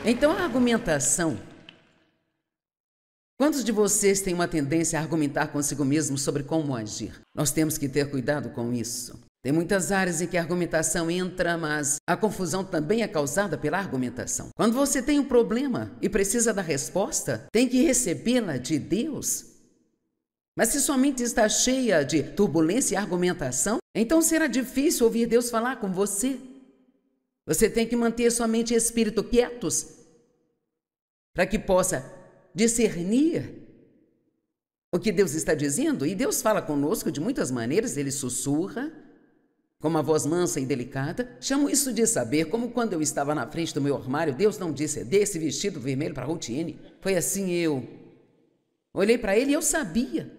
Então, a argumentação. Quantos de vocês têm uma tendência a argumentar consigo mesmo sobre como agir? Nós temos que ter cuidado com isso. Tem muitas áreas em que a argumentação entra, mas a confusão também é causada pela argumentação. Quando você tem um problema e precisa da resposta, tem que recebê-la de Deus. Mas se sua mente está cheia de turbulência e argumentação, então será difícil ouvir Deus falar com você. Você tem que manter sua mente e espírito quietos para que possa discernir o que Deus está dizendo. E Deus fala conosco de muitas maneiras, Ele sussurra com uma voz mansa e delicada. Chamo isso de saber, como quando eu estava na frente do meu armário, Deus não disse, dê esse vestido vermelho para Ruth. Foi assim, eu olhei para ele e eu sabia.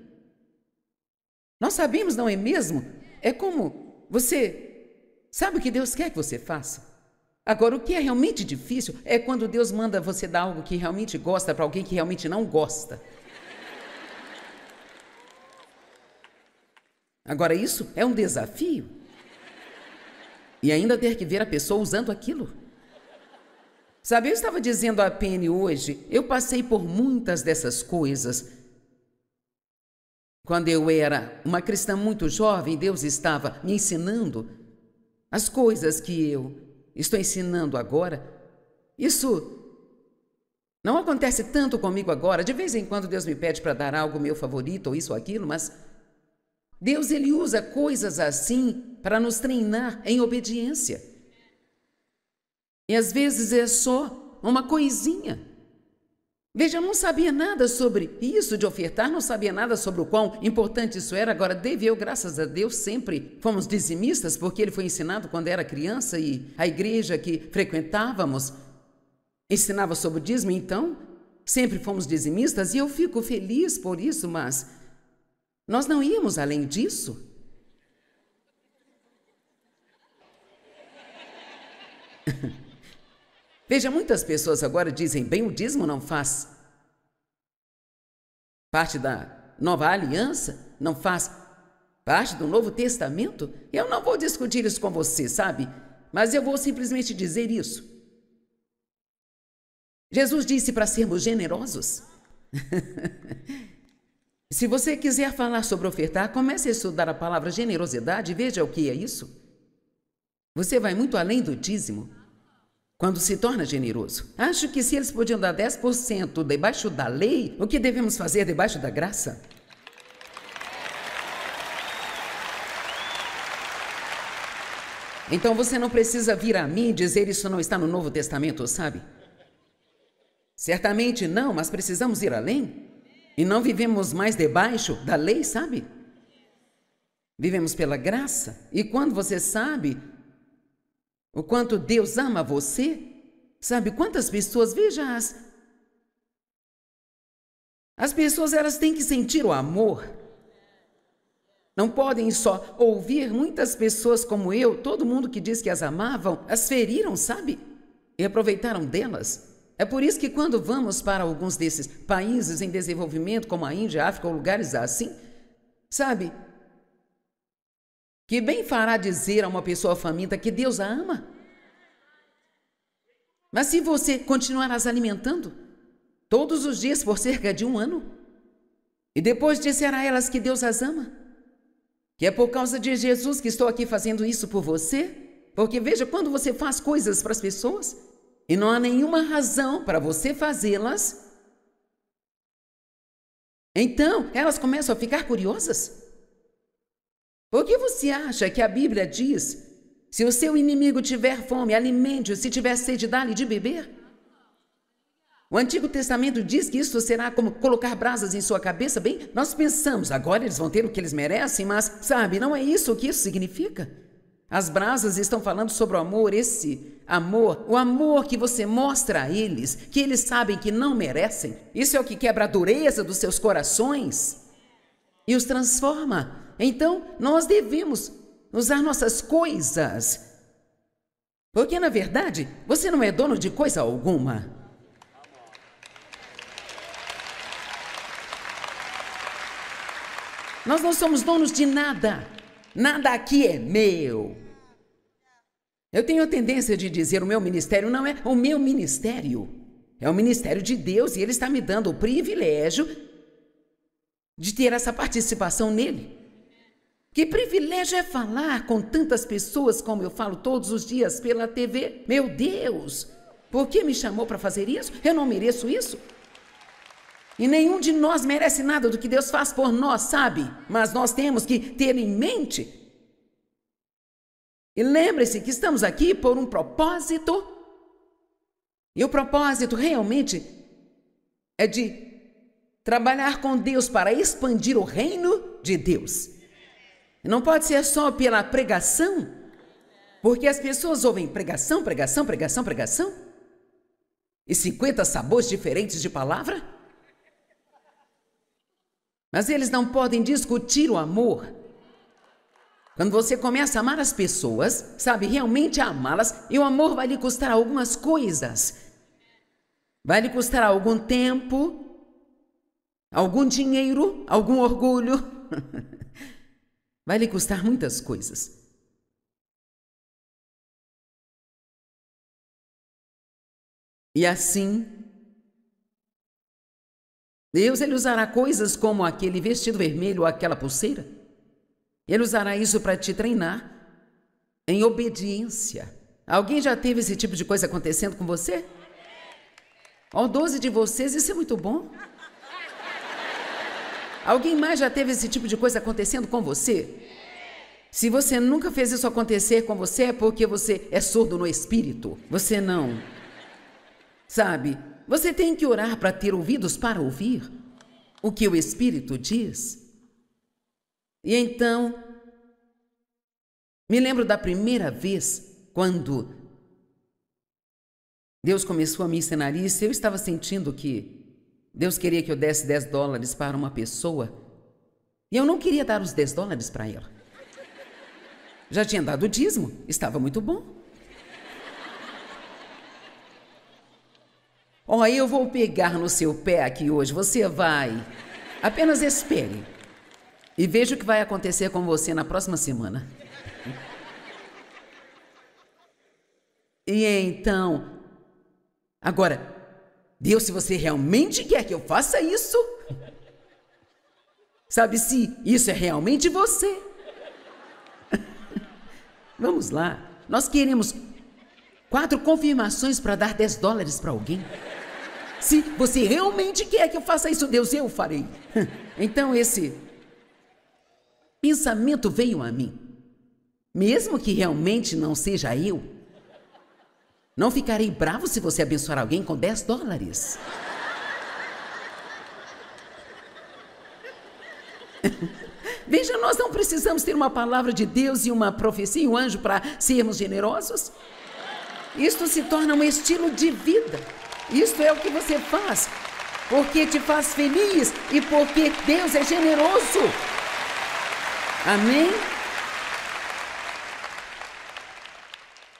Nós sabemos, não é mesmo? É como você sabe o que Deus quer que você faça. Agora, o que é realmente difícil é quando Deus manda você dar algo que realmente gosta para alguém que realmente não gosta. Agora, isso é um desafio. E ainda ter que ver a pessoa usando aquilo. Sabe, eu estava dizendo a Penny hoje, eu passei por muitas dessas coisas. Quando eu era uma cristã muito jovem, Deus estava me ensinando as coisas que eu estou ensinando agora. Isso não acontece tanto comigo agora. De vez em quando Deus me pede para dar algo meu favorito, ou isso ou aquilo, mas Deus, Ele usa coisas assim para nos treinar em obediência. E às vezes é só uma coisinha. Veja, eu não sabia nada sobre isso de ofertar, não sabia nada sobre o quão importante isso era. Agora, Dave, eu, graças a Deus, sempre fomos dizimistas, porque ele foi ensinado quando era criança e a igreja que frequentávamos ensinava sobre o dízimo, então sempre fomos dizimistas e eu fico feliz por isso, mas nós não íamos além disso. Veja, muitas pessoas agora dizem, bem, o dízimo não faz parte da nova aliança, não faz parte do Novo Testamento. Eu não vou discutir isso com você, sabe? Mas eu vou simplesmente dizer isso. Jesus disse para sermos generosos. Se você quiser falar sobre ofertar, comece a estudar a palavra generosidade e veja o que é isso. Você vai muito além do dízimo quando se torna generoso. Acho que se eles podiam dar 10% debaixo da lei, o que devemos fazer debaixo da graça? Então você não precisa vir a mim e dizer isso não está no Novo Testamento, sabe? Certamente não, mas precisamos ir além. E não vivemos mais debaixo da lei, sabe? Vivemos pela graça. E quando você sabe o quanto Deus ama você, sabe quantas pessoas, veja, as pessoas, elas têm que sentir o amor. Não podem só ouvir. Muitas pessoas como eu, todo mundo que diz que as amavam, as feriram, sabe? E aproveitaram delas. É por isso que quando vamos para alguns desses países em desenvolvimento, como a Índia, a África ou lugares assim, sabe? Que bem fará dizer a uma pessoa faminta que Deus a ama. Mas se você continuar as alimentando todos os dias por cerca de 1 ano, e depois disser a elas que Deus as ama, que é por causa de Jesus que estou aqui fazendo isso por você, porque veja, quando você faz coisas para as pessoas e não há nenhuma razão para você fazê-las, então elas começam a ficar curiosas. Por que você acha que a Bíblia diz, se o seu inimigo tiver fome, alimente-o, se tiver sede, dá-lhe de beber? O Antigo Testamento diz que isso será como colocar brasas em sua cabeça. Bem, nós pensamos, agora eles vão ter o que eles merecem, mas, sabe, não é isso o que isso significa. As brasas estão falando sobre o amor, esse amor, o amor que você mostra a eles, que eles sabem que não merecem. Isso é o que quebra a dureza dos seus corações e os transforma. Então, nós devemos usar nossas coisas, porque, na verdade, você não é dono de coisa alguma. Nós não somos donos de nada. Nada aqui é meu. Eu tenho a tendência de dizer o meu ministério não é o meu ministério. É o ministério de Deus e Ele está me dando o privilégio de ter essa participação nele. Que privilégio é falar com tantas pessoas como eu falo todos os dias pela TV. Meu Deus, por que me chamou para fazer isso? Eu não mereço isso. E nenhum de nós merece nada do que Deus faz por nós, sabe? Mas nós temos que ter em mente. E lembre-se que estamos aqui por um propósito. E o propósito realmente é de trabalhar com Deus para expandir o reino de Deus. E não pode ser só pela pregação, porque as pessoas ouvem pregação, pregação, pregação, pregação, e 50 sabores diferentes de palavra. Mas eles não podem discutir o amor. Quando você começa a amar as pessoas, sabe, realmente amá-las, e o amor vai lhe custar algumas coisas. Vai lhe custar algum tempo, algum dinheiro, algum orgulho. Vai lhe custar muitas coisas. E assim, Deus ele usará coisas como aquele vestido vermelho ou aquela pulseira. Ele usará isso para te treinar em obediência. Alguém já teve esse tipo de coisa acontecendo com você? Ó, 12 de vocês, isso é muito bom. Alguém mais já teve esse tipo de coisa acontecendo com você? Se você nunca fez isso acontecer com você, é porque você é surdo no espírito. Você não. Sabe, você tem que orar para ter ouvidos para ouvir o que o Espírito diz. E então, me lembro da primeira vez quando Deus começou a me ensinar isso, eu estava sentindo que Deus queria que eu desse $10 para uma pessoa e eu não queria dar os $10 para ela. Já tinha dado o dízimo, estava muito bom. Ó, eu vou pegar no seu pé aqui hoje, você vai. Apenas espere e veja o que vai acontecer com você na próxima semana. E então, agora, Deus, se você realmente quer que eu faça isso, sabe, se isso é realmente você. Vamos lá, nós queremos 4 confirmações para dar $10 para alguém. Se você realmente quer que eu faça isso, Deus, eu farei. Então esse pensamento veio a mim. Mesmo que realmente não seja eu, não ficarei bravo se você abençoar alguém com $10. Veja, nós não precisamos ter uma palavra de Deus e uma profecia e um anjo para sermos generosos. Isto se torna um estilo de vida. Isto é o que você faz, porque te faz feliz e porque Deus é generoso. Amém?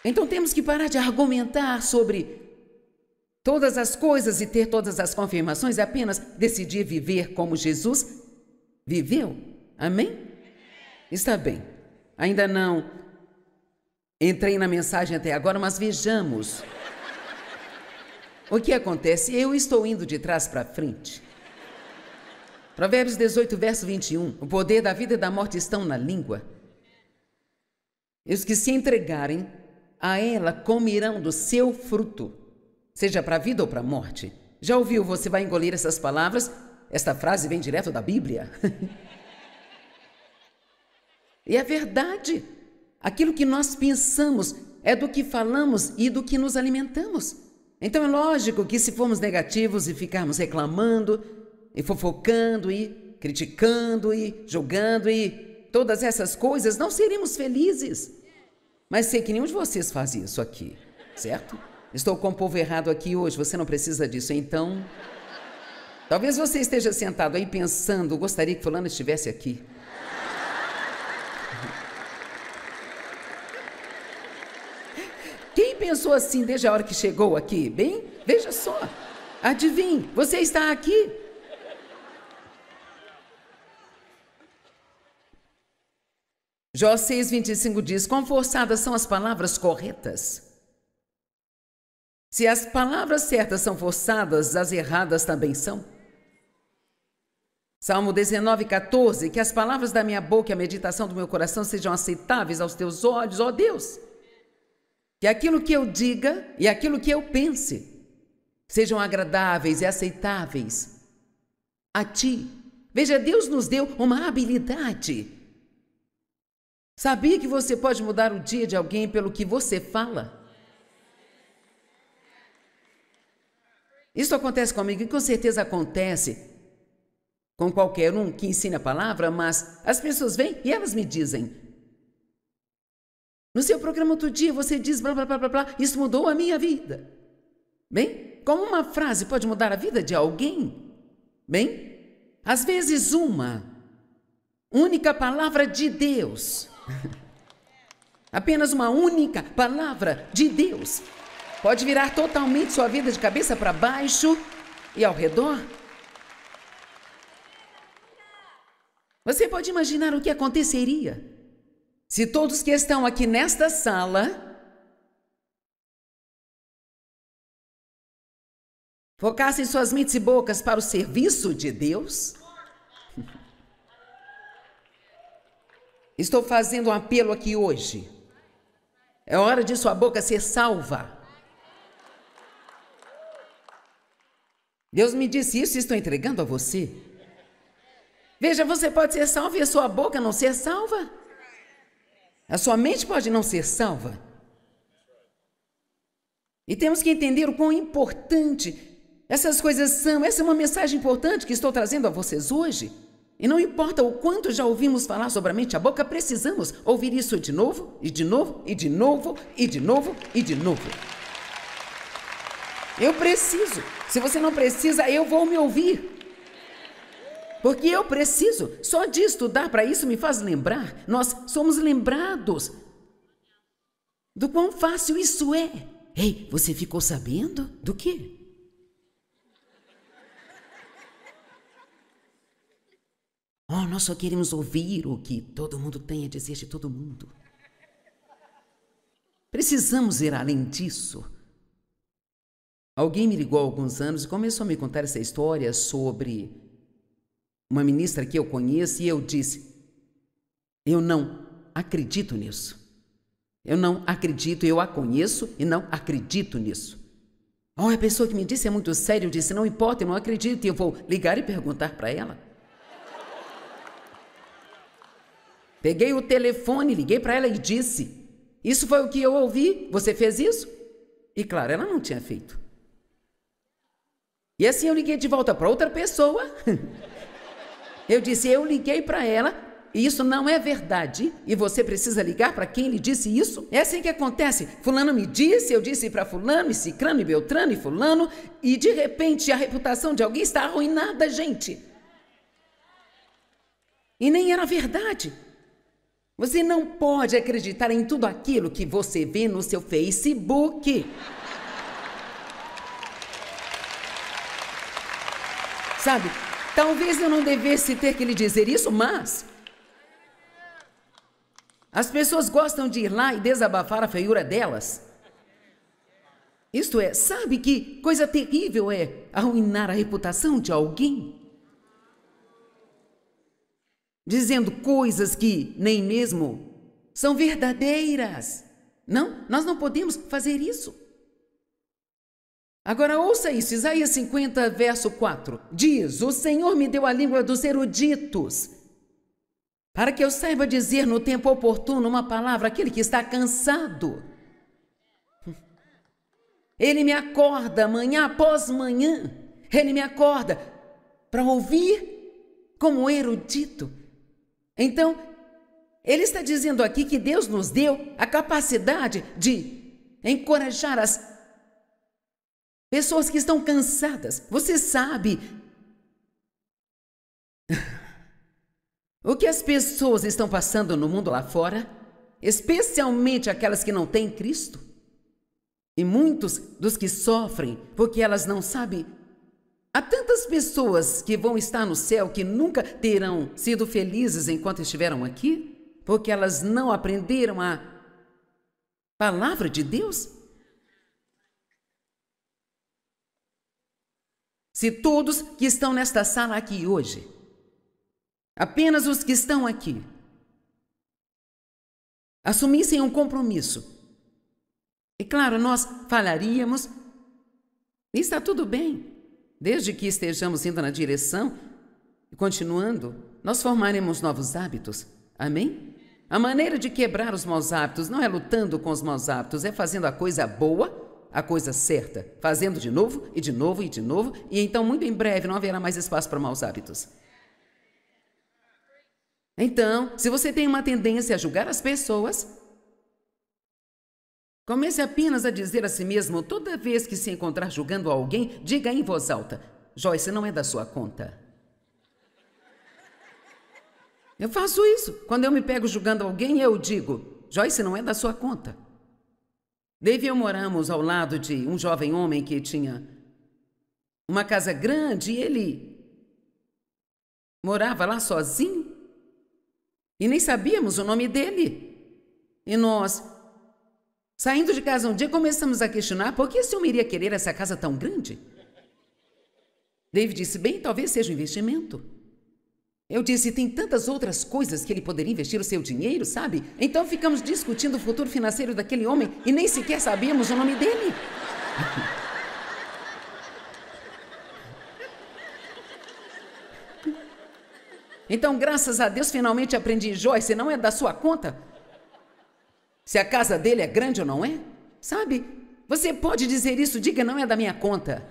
Então temos que parar de argumentar sobre todas as coisas e ter todas as confirmações, apenas decidir viver como Jesus viveu. Amém? Está bem. Ainda não entrei na mensagem até agora, mas vejamos o que acontece. Eu estou indo de trás para frente. Provérbios 18, verso 21. O poder da vida e da morte estão na língua. E os que se entregarem a ela comerão do seu fruto, seja para a vida ou para a morte. Já ouviu, você vai engolir essas palavras? Esta frase vem direto da Bíblia. E é verdade. Aquilo que nós pensamos é do que falamos e do que nos alimentamos. Então é lógico que se formos negativos e ficarmos reclamando e fofocando e criticando e julgando e todas essas coisas, não seremos felizes. Mas sei que nenhum de vocês faz isso aqui, certo? Estou com o povo errado aqui hoje, você não precisa disso, então... Talvez você esteja sentado aí pensando, gostaria que fulano estivesse aqui. Quem pensou assim desde a hora que chegou aqui? Bem, veja só, adivinhe, você está aqui. Jó 6:25 diz: quão forçadas são as palavras corretas. Se as palavras certas são forçadas, as erradas também são. Salmo 19:14, que as palavras da minha boca e a meditação do meu coração sejam aceitáveis aos teus olhos, ó Deus. Que aquilo que eu diga e aquilo que eu pense sejam agradáveis e aceitáveis a ti. Veja, Deus nos deu uma habilidade. Sabia que você pode mudar o dia de alguém pelo que você fala? Isso acontece comigo e com certeza acontece com qualquer um que ensine a palavra, mas as pessoas vêm e elas me dizem: no seu programa outro dia você diz blá, blá, blá, blá, blá, isso mudou a minha vida. Bem, como uma frase pode mudar a vida de alguém? Bem, às vezes uma única palavra de Deus, apenas uma única palavra de Deus, pode virar totalmente sua vida de cabeça para baixo e ao redor. Você pode imaginar o que aconteceria se todos que estão aqui nesta sala focassem suas mentes e bocas para o serviço de Deus? Estou fazendo um apelo aqui hoje. É hora de sua boca ser salva. Deus me disse isso e estou entregando a você. Veja, você pode ser salvo e a sua boca não ser salva. A sua mente pode não ser salva. E temos que entender o quão importante essas coisas são. Essa é uma mensagem importante que estou trazendo a vocês hoje. E não importa o quanto já ouvimos falar sobre a mente e a boca, precisamos ouvir isso de novo, e de novo, e de novo, e de novo, e de novo. Eu preciso. Se você não precisa, eu vou me ouvir. Porque eu preciso. Só de estudar para isso me faz lembrar. Nós somos lembrados do quão fácil isso é. Ei, você ficou sabendo do quê? Oh, nós só queremos ouvir o que todo mundo tem a dizer de todo mundo. Precisamos ir além disso. Alguém me ligou há alguns anos e começou a me contar essa história sobre uma ministra que eu conheço, e eu disse: eu não acredito nisso. Eu não acredito, eu a conheço e não acredito nisso. Oh, a pessoa que me disse é muito séria. Eu disse: não importa, eu não acredito, e eu vou ligar e perguntar para ela. Peguei o telefone, liguei para ela e disse: isso foi o que eu ouvi, você fez isso? E claro, ela não tinha feito. E assim eu liguei de volta para outra pessoa. Eu disse: eu liguei para ela e isso não é verdade. E você precisa ligar para quem lhe disse isso? É assim que acontece. Fulano me disse, eu disse para fulano, e cicrano, e beltrano, e fulano. E de repente a reputação de alguém está arruinada, gente. E nem era verdade. Você não pode acreditar em tudo aquilo que você vê no seu Facebook. Sabe, talvez eu não devesse ter que lhe dizer isso, mas as pessoas gostam de ir lá e desabafar a feiura delas. Isto é, sabe que coisa terrível é arruinar a reputação de alguém? Dizendo coisas que nem mesmo são verdadeiras. Não, nós não podemos fazer isso. Agora ouça isso, Isaías 50, verso 4. Diz: o Senhor me deu a língua dos eruditos, para que eu saiba dizer no tempo oportuno uma palavra àquele que está cansado. Ele me acorda manhã após manhã. Ele me acorda para ouvir como erudito. Então, ele está dizendo aqui que Deus nos deu a capacidade de encorajar as pessoas que estão cansadas. Você sabe o que as pessoas estão passando no mundo lá fora? Especialmente aquelas que não têm Cristo. E muitos dos que sofrem porque elas não sabem. Há tantas pessoas que vão estar no céu que nunca terão sido felizes enquanto estiveram aqui. Porque elas não aprenderam a palavra de Deus? Se todos que estão nesta sala aqui hoje, apenas os que estão aqui, assumissem um compromisso, e claro, nós falharíamos, e está tudo bem, desde que estejamos indo na direção e continuando, nós formaremos novos hábitos, amém? A maneira de quebrar os maus hábitos não é lutando com os maus hábitos, é fazendo a coisa boa, a coisa certa, fazendo de novo, e de novo, e de novo, e então muito em breve não haverá mais espaço para maus hábitos. Então, se você tem uma tendência a julgar as pessoas, comece apenas a dizer a si mesmo, toda vez que se encontrar julgando alguém, diga em voz alta, Joyce, não é da sua conta. Eu faço isso. Quando eu me pego julgando alguém, eu digo, Joyce, não é da sua conta. Dave e eu moramos ao lado de um jovem homem que tinha uma casa grande e ele morava lá sozinho e nem sabíamos o nome dele. E nós, saindo de casa um dia, começamos a questionar por que esse homem iria querer essa casa tão grande. Dave disse, bem, talvez seja um investimento. Eu disse, tem tantas outras coisas que ele poderia investir o seu dinheiro, sabe? Então ficamos discutindo o futuro financeiro daquele homem e nem sequer sabíamos o nome dele. Então, graças a Deus, finalmente aprendi, Joyce, não é da sua conta? Se a casa dele é grande ou não é? Sabe? Você pode dizer isso, diga, não é da minha conta.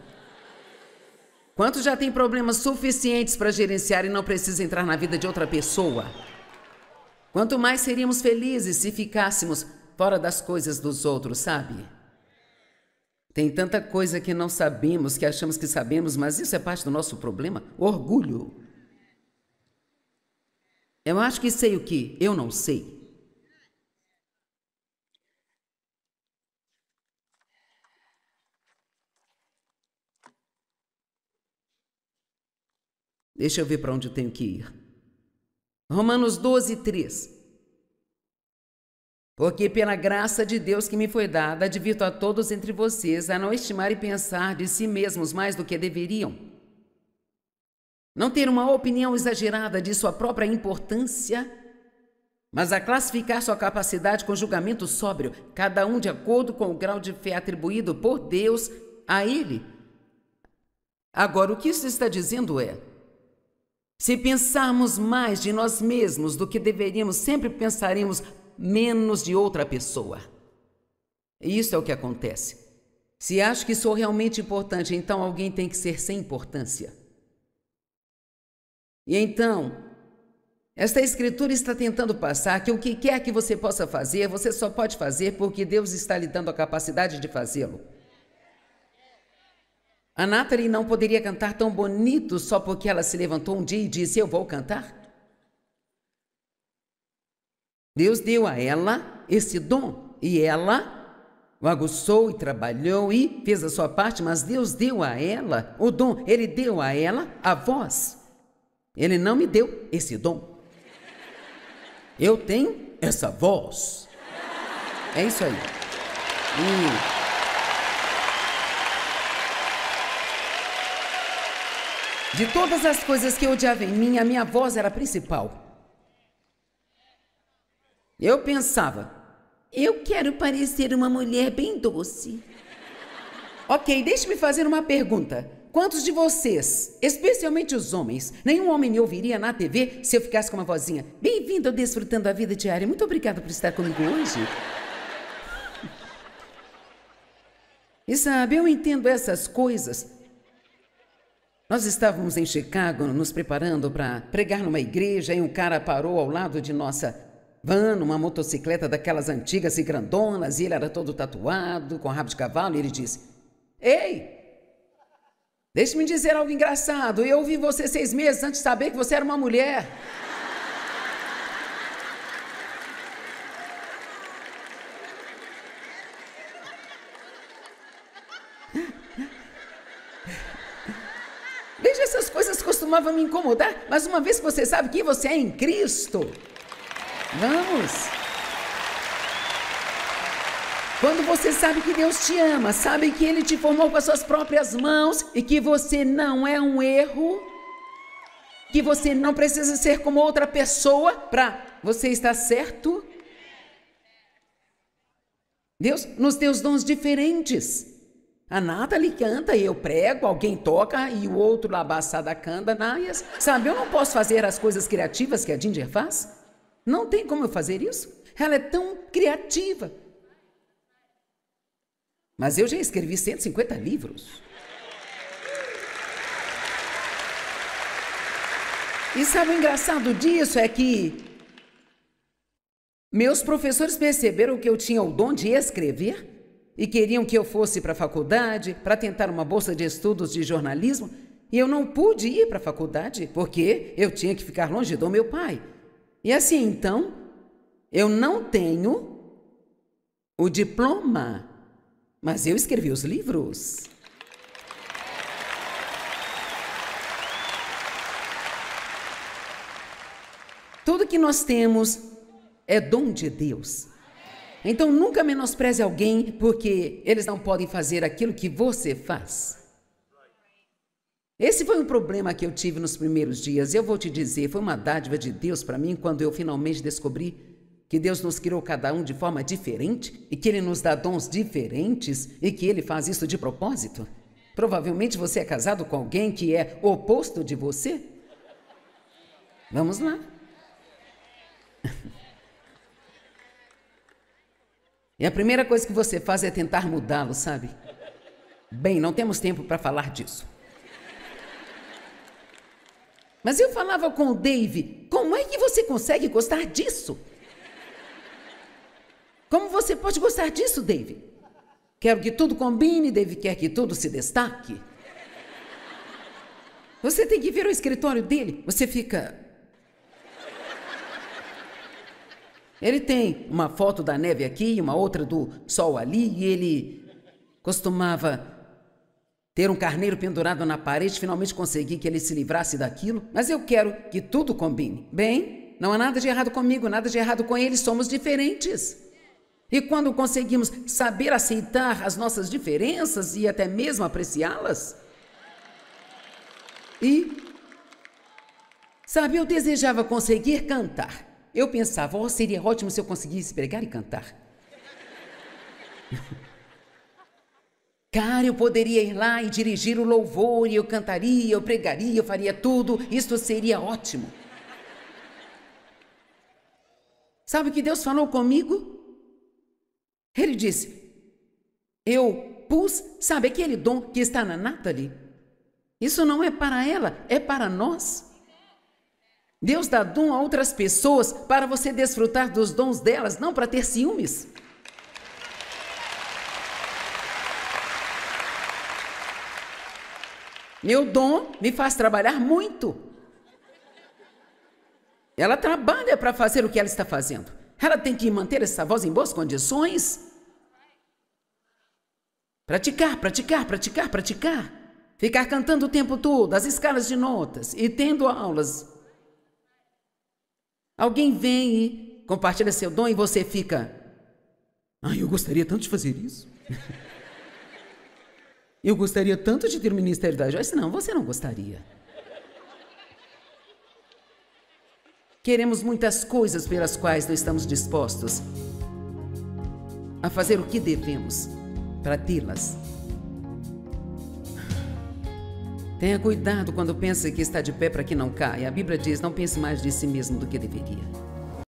Quantos já têm problemas suficientes para gerenciar e não precisa entrar na vida de outra pessoa? Quanto mais seríamos felizes se ficássemos fora das coisas dos outros, sabe? Tem tanta coisa que não sabemos, que achamos que sabemos, mas isso é parte do nosso problema. Orgulho. Eu acho que sei o que eu não sei. Deixa eu ver para onde eu tenho que ir. Romanos 12, 3. Porque pela graça de Deus que me foi dada, advirto a todos entre vocês a não estimar e pensar de si mesmos mais do que deveriam. Não ter uma opinião exagerada de sua própria importância, mas a classificar sua capacidade com julgamento sóbrio, cada um de acordo com o grau de fé atribuído por Deus a ele. Agora, o que isso está dizendo é, se pensarmos mais de nós mesmos do que deveríamos, sempre pensaremos menos de outra pessoa. E isso é o que acontece. Se acho que sou realmente importante, então alguém tem que ser sem importância. E então, esta escritura está tentando passar que o que quer que você possa fazer, você só pode fazer porque Deus está lhe dando a capacidade de fazê-lo. A Natalie não poderia cantar tão bonito só porque ela se levantou um dia e disse, eu vou cantar. Deus deu a ela esse dom e ela o aguçou e trabalhou e fez a sua parte, mas Deus deu a ela o dom, Ele deu a ela a voz. Ele não me deu esse dom. Eu tenho essa voz. É isso aí. De todas as coisas que eu odiava em mim, a minha voz era a principal. Eu pensava, eu quero parecer uma mulher bem doce. Ok, deixe-me fazer uma pergunta. Quantos de vocês, especialmente os homens, nenhum homem me ouviria na TV se eu ficasse com uma vozinha? Bem-vindo ao Desfrutando a Vida Diária. Muito obrigada por estar comigo hoje. E sabe, eu entendo essas coisas. Nós estávamos em Chicago nos preparando para pregar numa igreja e um cara parou ao lado de nossa van, uma motocicleta daquelas antigas e grandonas, e ele era todo tatuado, com rabo de cavalo, e ele disse, ei, deixe-me dizer algo engraçado, eu ouvi você 6 meses antes de saber que você era uma mulher. Veja, essas coisas costumavam me incomodar, mas uma vez que você sabe quem você é em Cristo, Vamos! Quando você sabe que Deus te ama, sabe que Ele te formou com as suas próprias mãos e que você não é um erro, que você não precisa ser como outra pessoa para você estar certo. Deus nos deu os dons diferentes. A Nathalie canta e eu prego, alguém toca e o outro lá abaçada canta. Sabe, eu não posso fazer as coisas criativas que a Ginger faz. Não tem como eu fazer isso. Ela é tão criativa. Mas eu já escrevi 150 livros. E sabe o engraçado disso é que meus professores perceberam que eu tinha o dom de escrever e queriam que eu fosse para a faculdade para tentar uma bolsa de estudos de jornalismo e eu não pude ir para a faculdade porque eu tinha que ficar longe do meu pai. E assim, então, eu não tenho o diploma, mas eu escrevi os livros. Tudo que nós temos é dom de Deus. Então nunca menospreze alguém porque eles não podem fazer aquilo que você faz. Esse foi um problema que eu tive nos primeiros dias. Eu vou te dizer, foi uma dádiva de Deus para mim quando eu finalmente descobri que Deus nos criou cada um de forma diferente e que Ele nos dá dons diferentes e que Ele faz isso de propósito. Provavelmente você é casado com alguém que é o oposto de você. Vamos lá. E a primeira coisa que você faz é tentar mudá-lo, sabe? Bem, não temos tempo para falar disso. Mas eu falava com o Dave, como é que você consegue gostar disso? Como você pode gostar disso, Dave? Quero que tudo combine, Dave quer que tudo se destaque. Você tem que ver o escritório dele, você fica... Ele tem uma foto da neve aqui, uma outra do sol ali, e ele costumava ter um carneiro pendurado na parede, finalmente consegui que ele se livrasse daquilo, mas eu quero que tudo combine. Bem, não há nada de errado comigo, nada de errado com ele, somos diferentes. E quando conseguimos saber aceitar as nossas diferenças e até mesmo apreciá-las, sabe, eu desejava conseguir cantar. Eu pensava, oh, seria ótimo se eu conseguisse pregar e cantar. Cara, eu poderia ir lá e dirigir o louvor, e eu cantaria, eu pregaria, eu faria tudo, isso seria ótimo. Sabe o que Deus falou comigo? Ele disse, eu pus, sabe aquele dom que está na Nathalie? Isso não é para ela, é para nós. Deus dá dom a outras pessoas para você desfrutar dos dons delas, não para ter ciúmes. Meu dom me faz trabalhar muito. Ela trabalha para fazer o que ela está fazendo. Ela tem que manter essa voz em boas condições. Praticar, praticar, praticar, praticar. Ficar cantando o tempo todo, as escalas de notas e tendo aulas. Alguém vem e compartilha seu dom e você fica... Ai, eu gostaria tanto de fazer isso. Eu gostaria tanto de ter o ministério da Joyce. Não, você não gostaria. Queremos muitas coisas pelas quais não estamos dispostos a fazer o que devemos para tê-las. Tenha cuidado quando pensa que está de pé para que não caia. A Bíblia diz, não pense mais de si mesmo do que deveria.